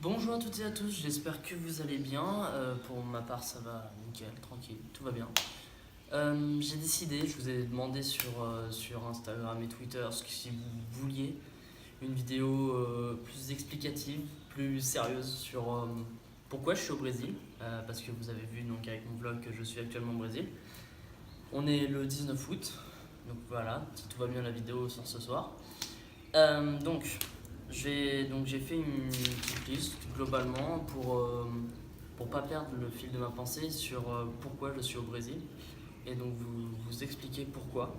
Bonjour à toutes et à tous, j'espère que vous allez bien. Pour ma part, ça va nickel, tranquille, tout va bien. J'ai décidé, je vous ai demandé sur Instagram et Twitter si vous vouliez une vidéo plus explicative, plus sérieuse sur pourquoi je suis au Brésil. Parce que vous avez vu donc avec mon vlog que je suis actuellement au Brésil. On est le 19 août, donc voilà, si tout va bien, la vidéo sort ce soir. Donc, j'ai fait une petite liste globalement pour pas perdre le fil de ma pensée sur pourquoi je suis au Brésil et donc vous expliquer pourquoi.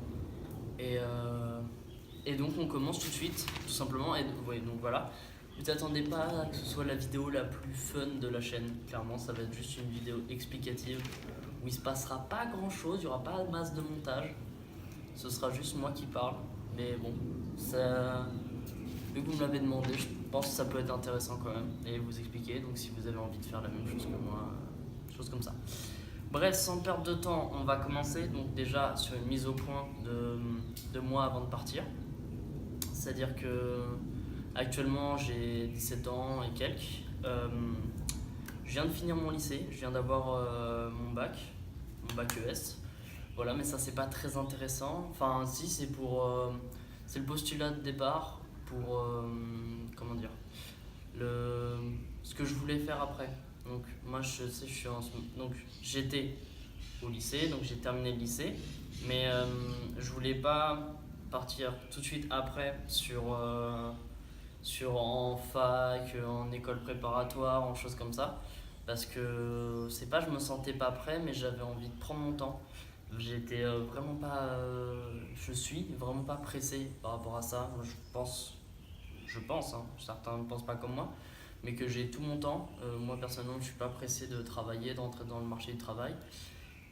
Et, euh, et donc on commence tout de suite, tout simplement. Et ouais, donc voilà, vous attendez pas à que ce soit la vidéo la plus fun de la chaîne. Clairement, ça va être juste une vidéo explicative où il se passera pas grand chose, il y aura pas de masse de montage. Ce sera juste moi qui parle. Mais bon, ça, vu que vous me l'avez demandé, je pense que ça peut être intéressant quand même et vous expliquer. Donc si vous avez envie de faire la même chose que moi, chose comme ça. Bref, sans perdre de temps, on va commencer donc déjà sur une mise au point de moi avant de partir. C'est-à-dire que actuellement j'ai 17 ans et quelques. Je viens de finir mon lycée, je viens d'avoir mon bac ES. Voilà, mais ça c'est pas très intéressant. Enfin, si, c'est le postulat de départ pour comment dire le ce que je voulais faire après. Donc moi je sais, donc j'étais au lycée, donc j'ai terminé le lycée, mais je voulais pas partir tout de suite après sur en fac, en école préparatoire, en choses comme ça, parce que c'est pas je me sentais pas prêt, mais j'avais envie de prendre mon temps. J'étais vraiment pas, je suis vraiment pas pressé par rapport à ça. Moi, je pense, hein, certains ne pensent pas comme moi, mais que j'ai tout mon temps. Moi personnellement, je suis pas pressé de travailler, d'entrer dans le marché du travail.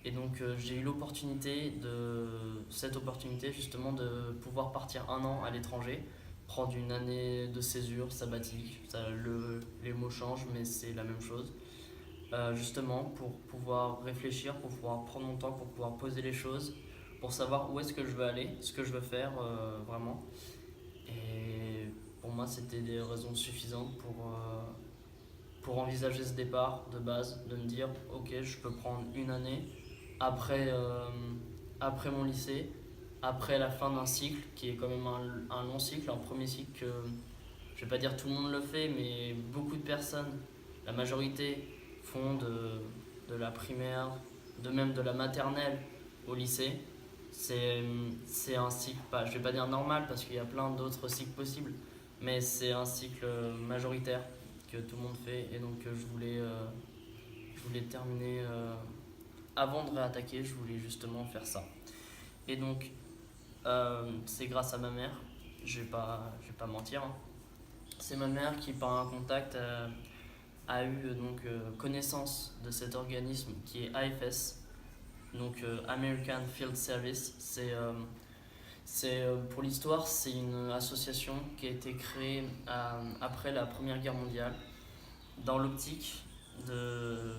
Et donc j'ai eu cette opportunité justement de pouvoir partir un an à l'étranger, prendre une année de césure sabbatique. Les mots changent, mais c'est la même chose. Justement pour pouvoir réfléchir, pour pouvoir prendre mon temps, pour pouvoir poser les choses, pour savoir où est-ce que je veux aller, ce que je veux faire vraiment. Et pour moi, c'était des raisons suffisantes pour envisager ce départ de base, de me dire ok, je peux prendre une année après, après mon lycée, après la fin d'un cycle qui est quand même un long cycle, un premier cycle que je vais pas dire tout le monde le fait, mais beaucoup de personnes, la majorité, font de la primaire, de même de la maternelle au lycée. C'est, c'est un cycle, pas, je vais pas dire normal parce qu'il y a plein d'autres cycles possibles, mais c'est un cycle majoritaire que tout le monde fait et donc je voulais terminer avant de réattaquer, je voulais justement faire ça. Et donc c'est grâce à ma mère, je vais pas mentir, hein. C'est ma mère qui, par un contact, a eu connaissance de cet organisme qui est AFS, donc American Field Service. Pour l'histoire, c'est une association qui a été créée après la Première Guerre mondiale, dans l'optique de,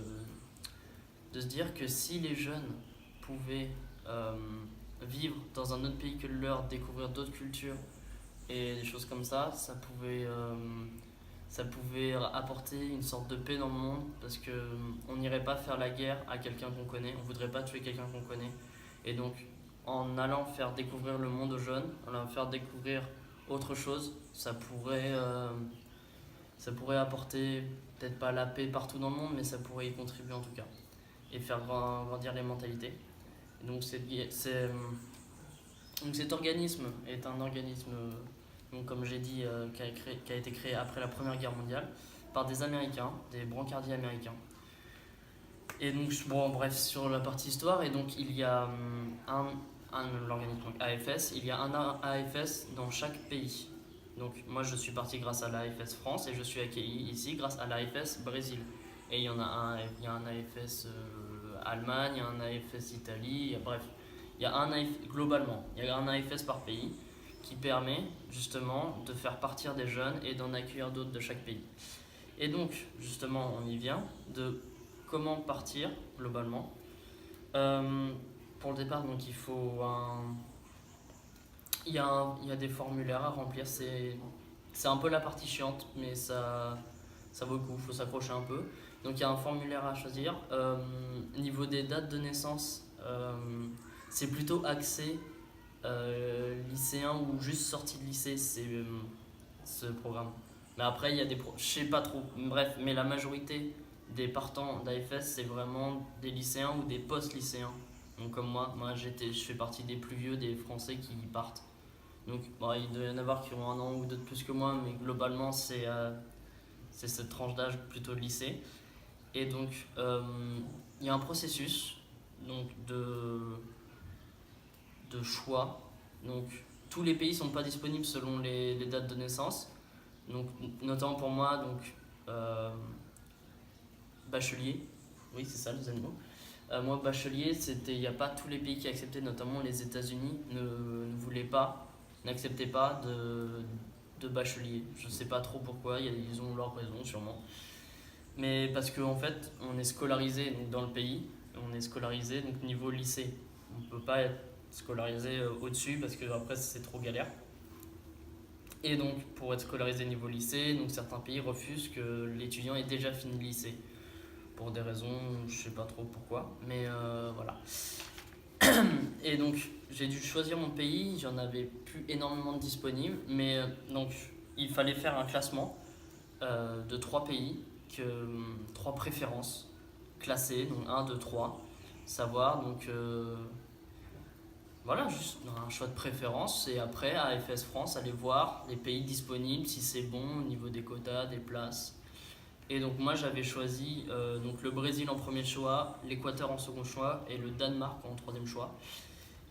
de se dire que si les jeunes pouvaient vivre dans un autre pays que le leur, découvrir d'autres cultures et des choses comme ça pouvait apporter une sorte de paix dans le monde parce que on n'irait pas faire la guerre à quelqu'un qu'on connaît, on voudrait pas tuer quelqu'un qu'on connaît. Et donc, en allant faire découvrir le monde aux jeunes, en allant faire découvrir autre chose, ça pourrait apporter peut-être pas la paix partout dans le monde, mais ça pourrait y contribuer en tout cas et faire grandir les mentalités. Et donc cet organisme est un organisme, donc comme j'ai dit, qui a été créé après la Première Guerre mondiale par des Américains, des brancardiers américains. Et donc, bon, bref, sur la partie histoire, et donc il y a l'organisme AFS, il y a un AFS dans chaque pays. Donc moi je suis parti grâce à l'AFS France et je suis accueilli ici grâce à l'AFS Brésil. Et il y a un AFS Allemagne, il y a un AFS Italie, bref, il y a globalement, il y a un AFS par pays qui permet justement de faire partir des jeunes et d'en accueillir d'autres de chaque pays. Et donc, justement, on y vient de comment partir globalement. Euh, pour le départ, donc il y a des formulaires à remplir. C'est un peu la partie chiante, mais ça ça vaut le coup, il faut s'accrocher un peu. Donc il y a un formulaire à choisir. Niveau des dates de naissance, c'est plutôt axé lycéen ou juste sorti de lycée, c'est ce programme. Mais après, il y a je sais pas trop. Bref, mais la majorité des partants d'AFS, c'est vraiment des lycéens ou des post-lycéens. Donc comme moi je fais partie des plus vieux, des Français qui y partent. Donc bon, il doit y en avoir qui ont un an ou deux de plus que moi, mais globalement c'est cette tranche d'âge plutôt de lycée. Et donc il y a un processus donc, de choix. Donc tous les pays ne sont pas disponibles selon les dates de naissance. Donc notamment pour moi, donc bachelier, oui c'est ça le deuxième mot. Moi bachelier, il n'y a pas tous les pays qui acceptaient, notamment les États-Unis ne voulaient pas, n'acceptaient pas de bachelier. Je sais pas trop pourquoi, ils ont leur raison sûrement. Mais parce qu'en fait, on est scolarisé donc, dans le pays, on est scolarisé donc niveau lycée. On ne peut pas être scolarisé au-dessus parce que après c'est trop galère. Et donc pour être scolarisé niveau lycée, donc certains pays refusent que l'étudiant ait déjà fini le lycée. Pour des raisons, je sais pas trop pourquoi, mais voilà. Et donc j'ai dû choisir mon pays, j'en avais plus énormément de disponibles, mais donc il fallait faire un classement de 3 pays, 3 préférences classées, donc 1, 2, 3, savoir, donc voilà, juste un choix de préférence, et après à AFS France, aller voir les pays disponibles, si c'est bon au niveau des quotas, des places. Et donc moi j'avais choisi donc le Brésil en premier choix, l'Équateur en second choix et le Danemark en troisième choix.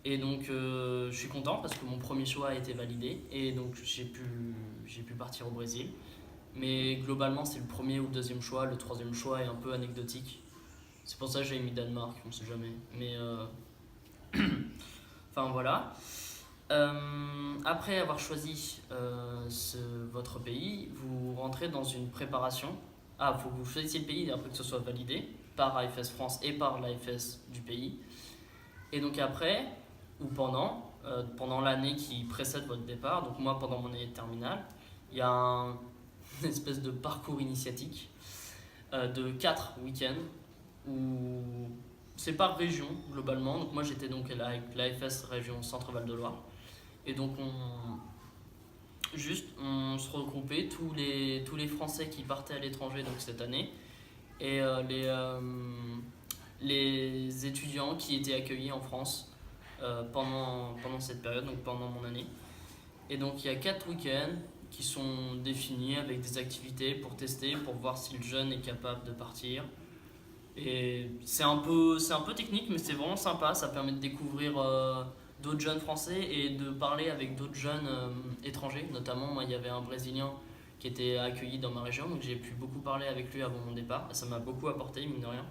Et donc je suis content parce que mon premier choix a été validé et donc j'ai pu partir au Brésil. Mais globalement c'est le premier ou le deuxième choix, le troisième choix est un peu anecdotique. C'est pour ça que j'ai mis Danemark, on sait jamais. Mais enfin voilà. Après avoir choisi votre pays, vous rentrez dans une préparation. Ah, il faut que vous choisissiez le pays après que ce soit validé par AFS France et par l'AFS du pays. Et donc après, ou pendant l'année qui précède votre départ, donc moi pendant mon année de terminale, il y a une espèce de parcours initiatique de 4 week-ends où c'est par région globalement. Donc moi j'étais donc avec l'AFS région Centre-Val de Loire. Et donc on se regroupait tous les Français qui partaient à l'étranger donc cette année et les étudiants qui étaient accueillis en France pendant cette période, donc pendant mon année. Et donc il y a 4 week-ends qui sont définis avec des activités pour tester, pour voir si le jeune est capable de partir. Et c'est un peu technique, mais c'est vraiment sympa, ça permet de découvrir d'autres jeunes français et de parler avec d'autres jeunes étrangers. Notamment, moi, il y avait un Brésilien qui était accueilli dans ma région, donc j'ai pu beaucoup parler avec lui avant mon départ. Et ça m'a beaucoup apporté, mine de rien.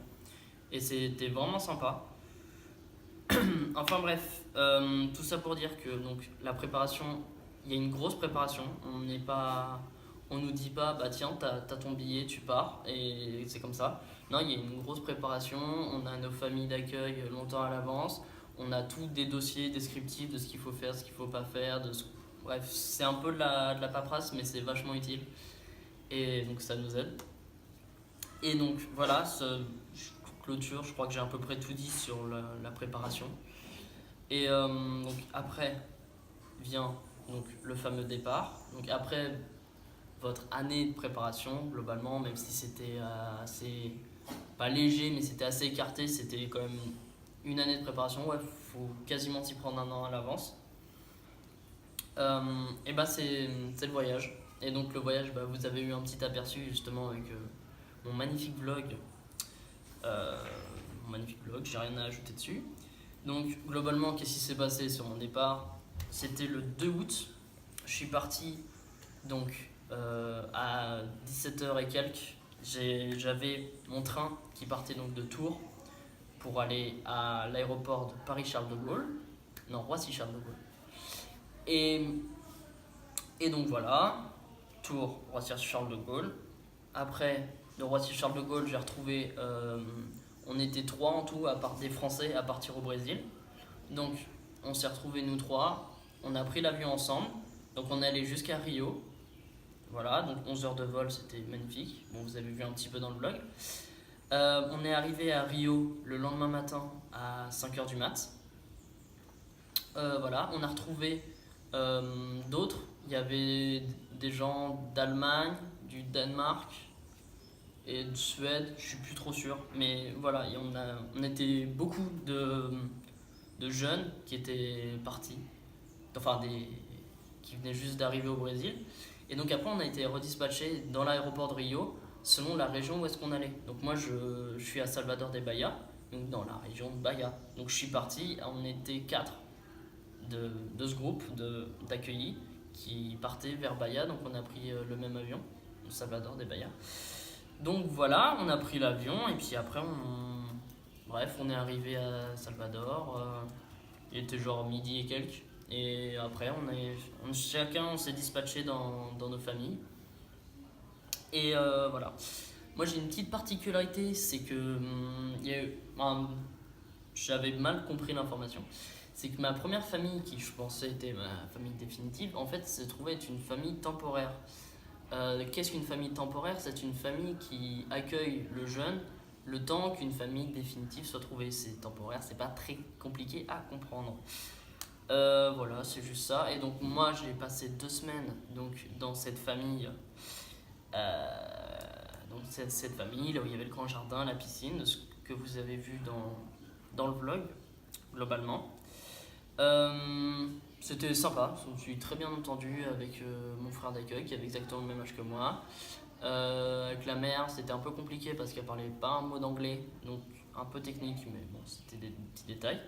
Et c'était vraiment sympa. Enfin bref, tout ça pour dire que donc, la préparation, il y a une grosse préparation. On nous dit pas, bah tiens, t'as ton billet, tu pars, et c'est comme ça. Non, il y a une grosse préparation, on a nos familles d'accueil longtemps à l'avance. On a tous des dossiers descriptifs de ce qu'il faut faire, ce qu'il ne faut pas faire. Bref, c'est un peu de la paperasse, mais c'est vachement utile. Et donc ça nous aide. Et donc voilà, clôture, je crois que j'ai à peu près tout dit sur la préparation. Et donc après vient donc, le fameux départ. Donc après votre année de préparation, globalement, même si c'était assez, pas léger, mais c'était assez écarté, c'était quand même une année de préparation, ouais, faut quasiment s'y prendre un an à l'avance. Et bah c'est le voyage. Et donc le voyage, bah, vous avez eu un petit aperçu justement avec mon magnifique vlog. J'ai rien à ajouter dessus. Donc globalement, qu'est-ce qui s'est passé sur mon départ? C'était le 2 août. Je suis parti donc à 17h et quelques. J'avais mon train qui partait donc de Tours pour aller à l'aéroport de Paris-Charles de Gaulle. Non, Roissy-Charles de Gaulle. Et donc voilà, Tours, Roissy-Charles de Gaulle. Après, de Roissy-Charles de Gaulle, j'ai retrouvé. On était 3 en tout, à part des Français, à partir au Brésil. Donc, on s'est retrouvés nous 3. On a pris l'avion ensemble. Donc, on est allé jusqu'à Rio. voilà, donc 11 heures de vol, c'était magnifique. Bon, vous avez vu un petit peu dans le vlog. On est arrivé à Rio le lendemain matin à 5 heures du mat. Voilà, on a retrouvé d'autres. Il y avait des gens d'Allemagne, du Danemark et de Suède, je suis plus trop sûr. Mais voilà, on était beaucoup de jeunes qui étaient partis, enfin qui venaient juste d'arriver au Brésil. Et donc après, on a été redispatchés dans l'aéroport de Rio selon la région où est-ce qu'on allait. Donc moi, je suis à Salvador de Bahia, donc dans la région de Bahia. Donc je suis parti, on était quatre de ce groupe d'accueillis qui partaient vers Bahia, donc on a pris le même avion, Salvador de Bahia. Donc voilà, on a pris l'avion et puis après bref, on est arrivé à Salvador, il était genre midi et quelques. Et après, chacun on s'est dispatché dans nos familles. Et voilà. Moi j'ai une petite particularité, c'est que il y a eu j'avais mal compris l'information. C'est que ma première famille, qui je pensais était ma famille définitive, en fait se trouvait être une famille temporaire. Qu'est-ce qu'une famille temporaire? C'est une famille qui accueille le jeune le temps qu'une famille définitive soit trouvée. C'est temporaire, c'est pas très compliqué à comprendre. Voilà, c'est juste ça. Et donc moi j'ai passé 2 semaines donc, dans cette famille. Donc cette famille, là où il y avait le grand jardin, la piscine, ce que vous avez vu dans le vlog, globalement. C'était sympa, je me suis très bien entendu avec mon frère d'accueil qui avait exactement le même âge que moi. Avec la mère, c'était un peu compliqué parce qu'elle parlait pas un mot d'anglais, donc un peu technique, mais bon, c'était des petits détails.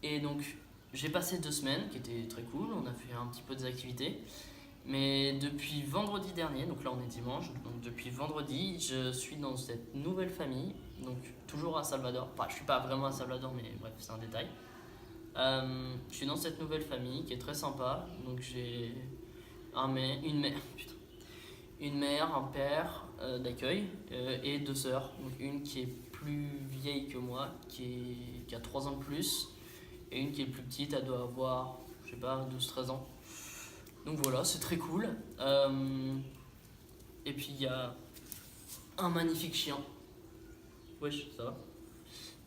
Et donc, j'ai passé 2 semaines qui étaient très cool, on a fait un petit peu des activités. Mais depuis vendredi dernier, donc là on est dimanche, donc depuis vendredi, je suis dans cette nouvelle famille, donc toujours à Salvador. Enfin, je suis pas vraiment à Salvador, mais bref, c'est un détail. Je suis dans cette nouvelle famille qui est très sympa. Donc j'ai une mère, putain, une mère, un père d'accueil et 2 sœurs. Donc une qui est plus vieille que moi, qui a 3 ans de plus, et une qui est plus petite, elle doit avoir, je sais pas, 12-13 ans. Donc voilà, c'est très cool. Et puis il y a un magnifique chien. Wesh, ça va.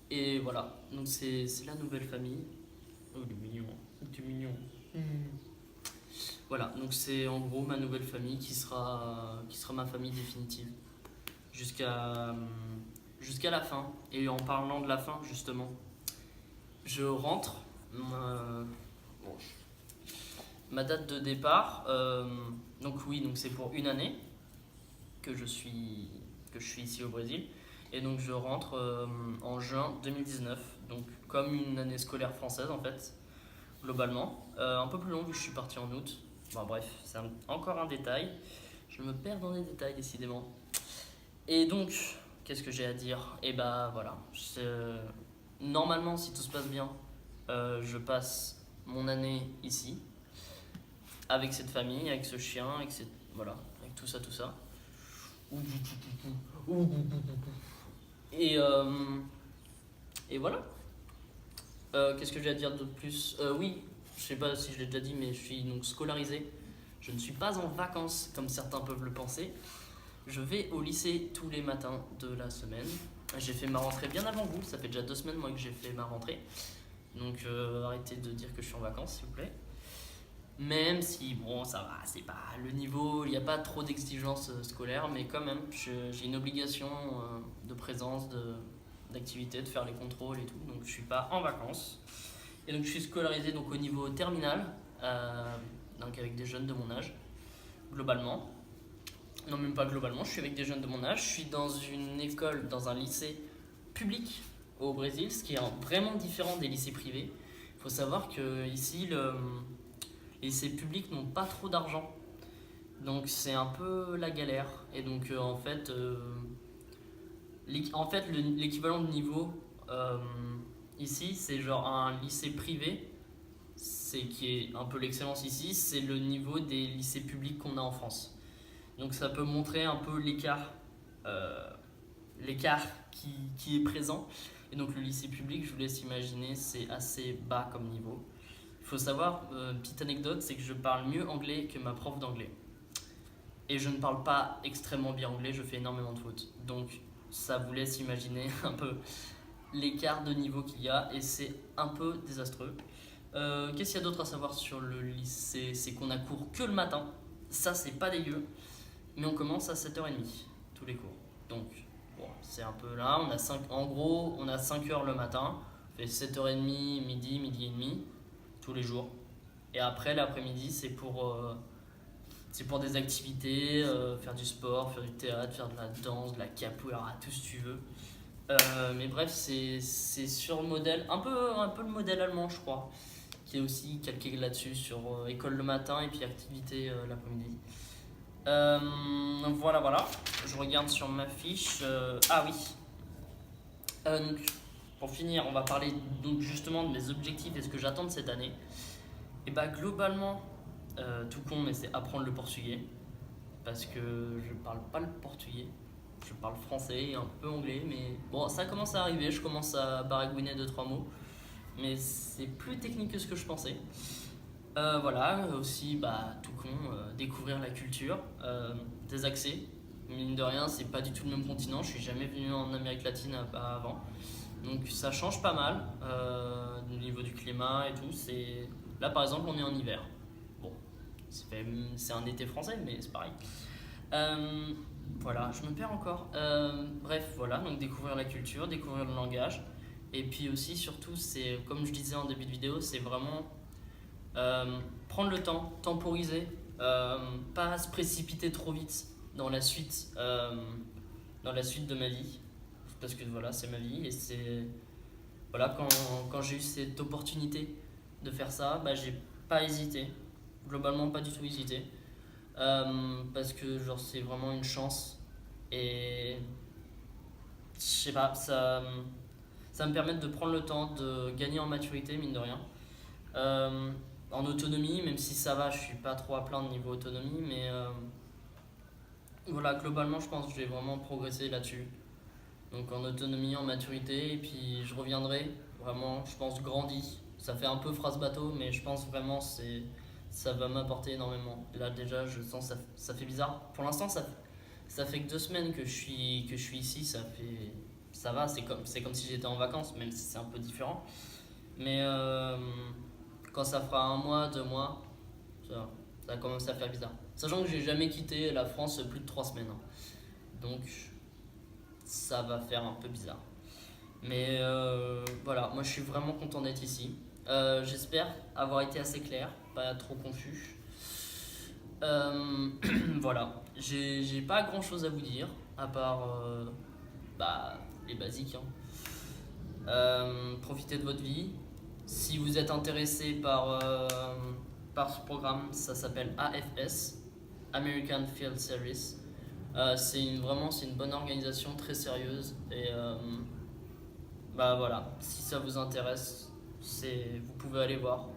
Et voilà, donc c'est la nouvelle famille. Oh, il est mignon. Il est mignon. Voilà, donc c'est en gros ma nouvelle famille qui sera ma famille définitive jusqu'à la fin. Et en parlant de la fin, justement, je rentre. Bon, ma date de départ, donc oui, donc c'est pour une année que je suis ici au Brésil. Et donc je rentre en juin 2019, donc comme une année scolaire française en fait, globalement. Un peu plus long vu que je suis parti en août. Bon, bref, c'est encore un détail. Je me perds dans les détails décidément. Et donc, qu'est-ce que j'ai à dire? Et bah voilà, normalement si tout se passe bien, je passe mon année ici, avec cette famille, avec ce chien, voilà, avec tout ça, tout ça. Et, et voilà. Qu'est-ce que j'ai à dire de plus? Oui, je sais pas si je l'ai déjà dit, mais je suis donc scolarisé. Je ne suis pas en vacances comme certains peuvent le penser. Je vais au lycée tous les matins de la semaine. J'ai fait ma rentrée bien avant vous, ça fait déjà 2 semaines moi que j'ai fait ma rentrée. Donc arrêtez de dire que je suis en vacances s'il vous plaît. Même si bon ça va, c'est pas le niveau, il n'y a pas trop d'exigences scolaires, mais quand même j'ai une obligation de présence, d'activité, de faire les contrôles et tout, donc je suis pas en vacances. Et donc je suis scolarisé donc au niveau terminal, donc avec des jeunes de mon âge, globalement. Non, même pas globalement, je suis avec des jeunes de mon âge. Je suis dans une école, dans un lycée public au Brésil, ce qui est vraiment différent des lycées privés. Il faut savoir que ici, les lycées publics n'ont pas trop d'argent. Donc c'est un peu la galère. Et donc en fait l'équivalent de niveau ici, c'est genre un lycée privé, c'est qui est un peu l'excellence ici, c'est le niveau des lycées publics qu'on a en France. Donc ça peut montrer un peu l'écart qui est présent. Et donc le lycée public, je vous laisse imaginer, c'est assez bas comme niveau. Il faut savoir, petite anecdote, c'est que je parle mieux anglais que ma prof d'anglais. Et je ne parle pas extrêmement bien anglais, je fais énormément de fautes. Donc ça vous laisse imaginer un peu l'écart de niveau qu'il y a et c'est un peu désastreux. Qu'est-ce qu'il y a d'autre à savoir sur le lycée? C'est qu'on a cours que le matin. Ça, c'est pas dégueu. Mais on commence à 7h30 tous les cours. Donc, bon, c'est un peu là. En gros, on a 5 heures le matin. On fait 7h30, midi, midi et demi tous les jours. Et après, l'après-midi, c'est pour des activités, faire du sport, faire du théâtre, faire de la danse, de la capoeira, tout ce que tu veux. Mais bref, c'est sur le modèle, un peu le modèle allemand, je crois, qui est aussi calqué là-dessus, sur école le matin et puis activité l'après-midi. Voilà. Je regarde sur ma fiche. Ah oui. Donc, pour finir, on va parler donc justement de mes objectifs et ce que j'attends de cette année. Et bah globalement, tout con, mais c'est apprendre le portugais. Parce que je parle pas le portugais. Je parle français et un peu anglais, mais bon, ça commence à arriver. Je commence à baragouiner 2-3 mots. Mais c'est plus technique que ce que je pensais. Voilà, aussi, bah, tout con, découvrir la culture, des accès. Mine de rien, c'est pas du tout le même continent. Je suis jamais venu en Amérique latine avant. Donc ça change pas mal au niveau du climat et tout. Là, par exemple, on est en hiver. Bon, c'est un été français, mais c'est pareil. Voilà, je me perds encore. Bref, voilà, donc découvrir la culture, découvrir le langage. Et puis aussi, surtout, c'est comme je disais en début de vidéo, c'est vraiment prendre le temps, temporiser, pas se précipiter trop vite dans la suite de ma vie. Parce que voilà, c'est ma vie et c'est. Voilà, quand j'ai eu cette opportunité de faire ça, bah, j'ai pas hésité. Globalement, pas du tout hésité. Parce que genre c'est vraiment une chance et je sais pas, ça me permet de prendre le temps de gagner en maturité, mine de rien. En autonomie, même si ça va, je suis pas trop à plaindre niveau autonomie, mais voilà, globalement, je pense que j'ai vraiment progressé là-dessus. Donc en autonomie, en maturité, et puis je reviendrai vraiment, je pense, grandi. Ça fait un peu phrase bateau, mais je pense vraiment ça va m'apporter énormément. Là déjà, je sens ça fait bizarre. Pour l'instant, ça fait que 2 semaines que je suis ici, ça va, c'est comme si j'étais en vacances, même si c'est un peu différent. Mais quand ça fera 1 mois, 2 mois, ça va commencer à faire bizarre. Sachant que j'ai jamais quitté la France plus de 3 semaines, hein. Donc ça va faire un peu bizarre. Mais voilà, moi je suis vraiment content d'être ici. J'espère avoir été assez clair, pas trop confus. Voilà, j'ai pas grand chose à vous dire, à part bah, les basiques, hein. Profitez de votre vie. Si vous êtes intéressé par ce programme, ça s'appelle AFS, American Field Service. Vraiment c'est une bonne organisation, très sérieuse. Et bah voilà, si ça vous intéresse, vous pouvez aller voir.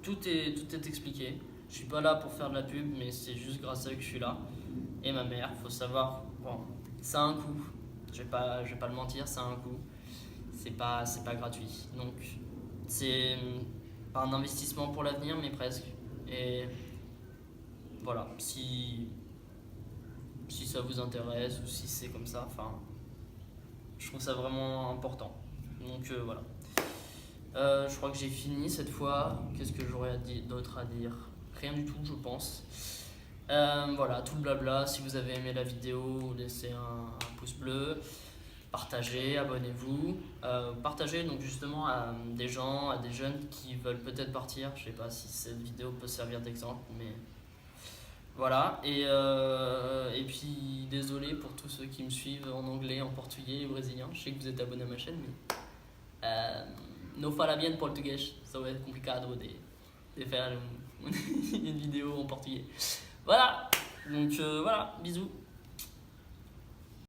Tout est expliqué. Je suis pas là pour faire de la pub, mais c'est juste grâce à eux que je suis là. Et ma mère, faut savoir, bon, ça a un coût. Je vais pas le mentir, ça a un coût. C'est pas gratuit. Donc c'est pas un investissement pour l'avenir, mais presque. Et voilà, si ça vous intéresse ou si c'est comme ça, enfin, je trouve ça vraiment important. Donc voilà. Je crois que j'ai fini cette fois. Qu'est-ce que j'aurais d'autre à dire? Rien du tout, je pense. Voilà, tout le blabla. Si vous avez aimé la vidéo, laissez un pouce bleu. Partagez, abonnez-vous. Partagez donc justement à des gens, à des jeunes qui veulent peut-être partir. Je sais pas si cette vidéo peut servir d'exemple, mais voilà. Et puis désolé pour tous ceux qui me suivent en anglais, en portugais et brésilien. Je sais que vous êtes abonnés à ma chaîne, mais no fala bien português. Ça va être complicado de faire une vidéo en portugais. Voilà. Donc voilà, bisous.